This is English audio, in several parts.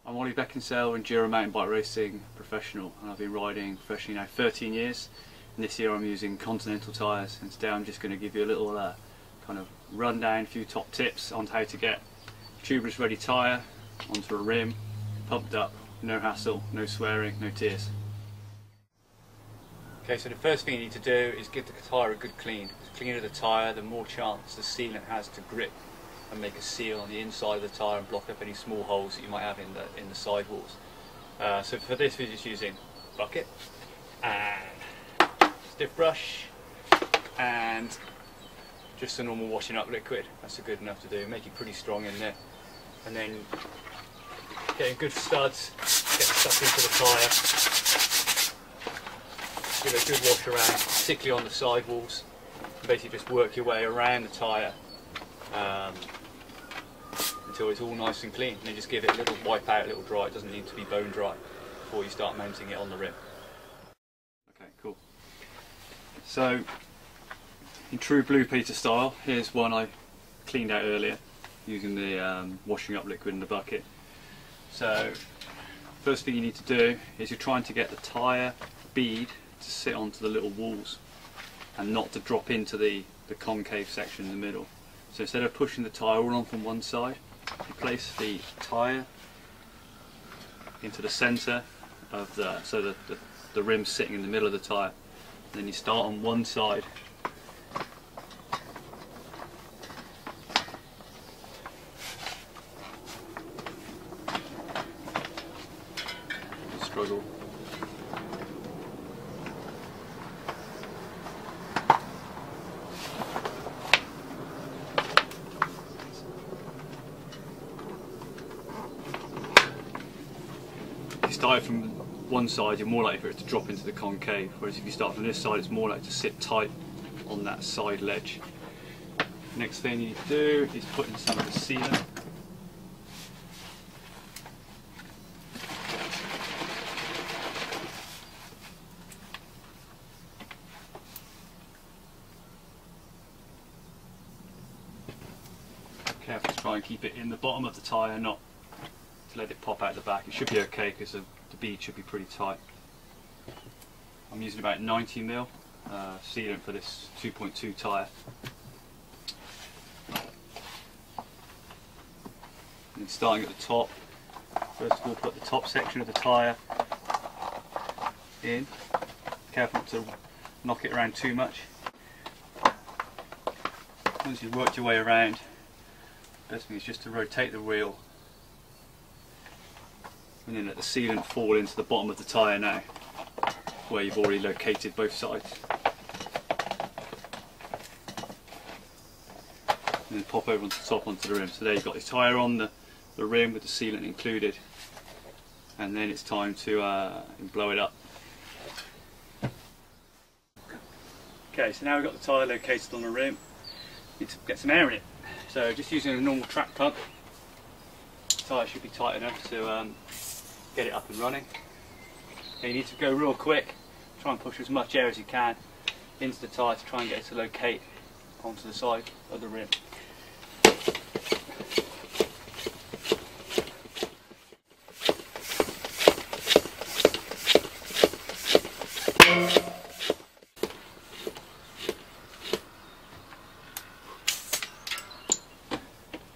I'm Oli Beckinsdale, Endura mountain bike racing professional, and I've been riding professionally now 13 years. And this year I'm using Continental tyres, and today I'm just going to give you a little kind of rundown, a few top tips on how to get a tubeless ready tyre onto a rim, pumped up, no hassle, no swearing, no tears. Okay, so the first thing you need to do is give the tyre a good clean. The cleaner the tyre, the more chance the sealant has to grip and make a seal on the inside of the tyre and block up any small holes that you might have in the sidewalls. So for this we're just using a bucket and stiff brush and just a normal washing up liquid. That's good enough to do. Make it pretty strong in there, and then getting good studs, get stuck into the tyre, give it a good wash around, particularly on the sidewalls. Basically just work your way around the tyre until it's all nice and clean, and then just give it a little wipe out, a little dry. It doesn't need to be bone dry before you start mounting it on the rim. Okay, cool. So in true Blue Peter style, here's one I cleaned out earlier using the washing up liquid in the bucket. So first thing you need to do is you're trying to get the tyre bead to sit onto the little walls and not to drop into the concave section in the middle. So instead of pushing the tyre all on from one side, you place the tyre into the centre of so the rim's sitting in the middle of the tyre. Then you start on one side. Struggle. If you start from one side, you're more likely for it to drop into the concave, whereas if you start from this side, it's more likely to sit tight on that side ledge. Next thing you need to do is put in some of the sealant. Careful to try and keep it in the bottom of the tyre, not to let it pop out the back. It should be okay because the bead should be pretty tight. I'm using about 90mm sealant for this 2.2 tyre. And starting at the top, first of all put the top section of the tyre in. Careful not to knock it around too much. Once you've worked your way around, best thing is just to rotate the wheel and then let the sealant fall into the bottom of the tyre now, where you've already located both sides. And then pop over onto the top onto the rim. So there you've got your tyre on the rim with the sealant included, and then it's time to blow it up. Okay, so now we've got the tyre located on the rim. Need to get some air in it. So just using a normal track pump, the tyre should be tight enough to get it up and running. And you need to go real quick, try and push as much air as you can into the tyre to try and get it to locate onto the side of the rim.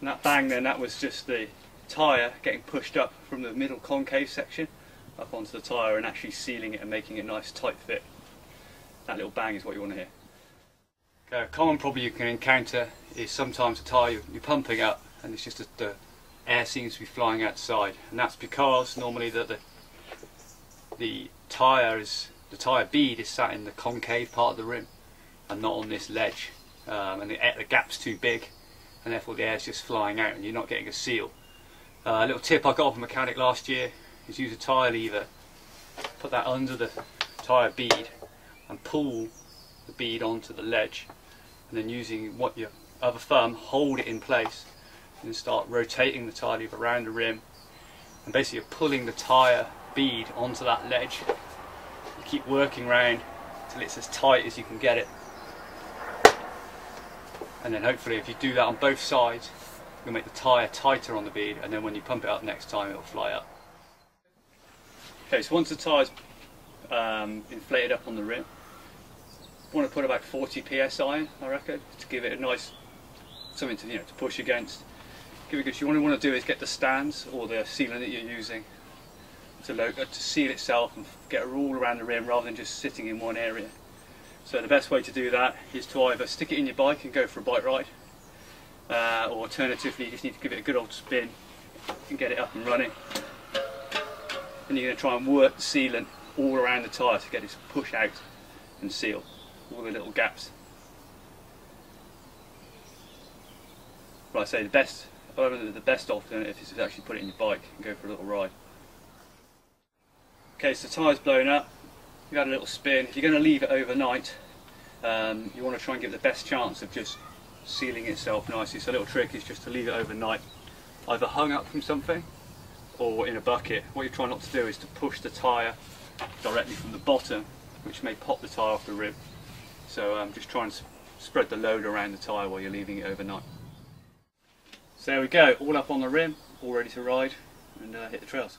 And that bang then, that was just the tyre getting pushed up from the middle concave section up onto the tyre and actually sealing it and making it a nice tight fit. That little bang is what you want to hear. Okay, a common problem you can encounter is sometimes the tyre you're pumping up and it's just that the air seems to be flying outside, and that's because normally the tyre bead is sat in the concave part of the rim and not on this ledge, and the gap's too big, and therefore the air's just flying out and you're not getting a seal. A little tip I got off a mechanic last year is use a tyre lever, put that under the tyre bead and pull the bead onto the ledge, and then using your other thumb hold it in place and then start rotating the tyre lever around the rim, and basically you're pulling the tyre bead onto that ledge. You keep working round until it's as tight as you can get it. And then hopefully if you do that on both sides, you'll make the tyre tighter on the bead, and then when you pump it up next time it'll fly up. Okay, so once the tyre's inflated up on the rim, you want to put about 40 psi in, I reckon, to give it a nice something to to push against. Give it good. What you want to do is get the stands or the sealant that you're using to seal itself and get it all around the rim rather than just sitting in one area. So the best way to do that is to either stick it in your bike and go for a bike ride, or alternatively you just need to give it a good old spin and get it up and running. And you're going to try and work the sealant all around the tyre to get it to push out and seal all the little gaps. But I say the best alternative is to actually put it in your bike and go for a little ride. Okay, so the tyre's blown up, you've had a little spin. If you're going to leave it overnight, you want to try and give it the best chance of just sealing itself nicely. So a little trick is just to leave it overnight, either hung up from something or in a bucket. What you try not to do is to push the tyre directly from the bottom, which may pop the tyre off the rim. So just try and spread the load around the tyre while you're leaving it overnight. So there we go, all up on the rim, all ready to ride and hit the trails.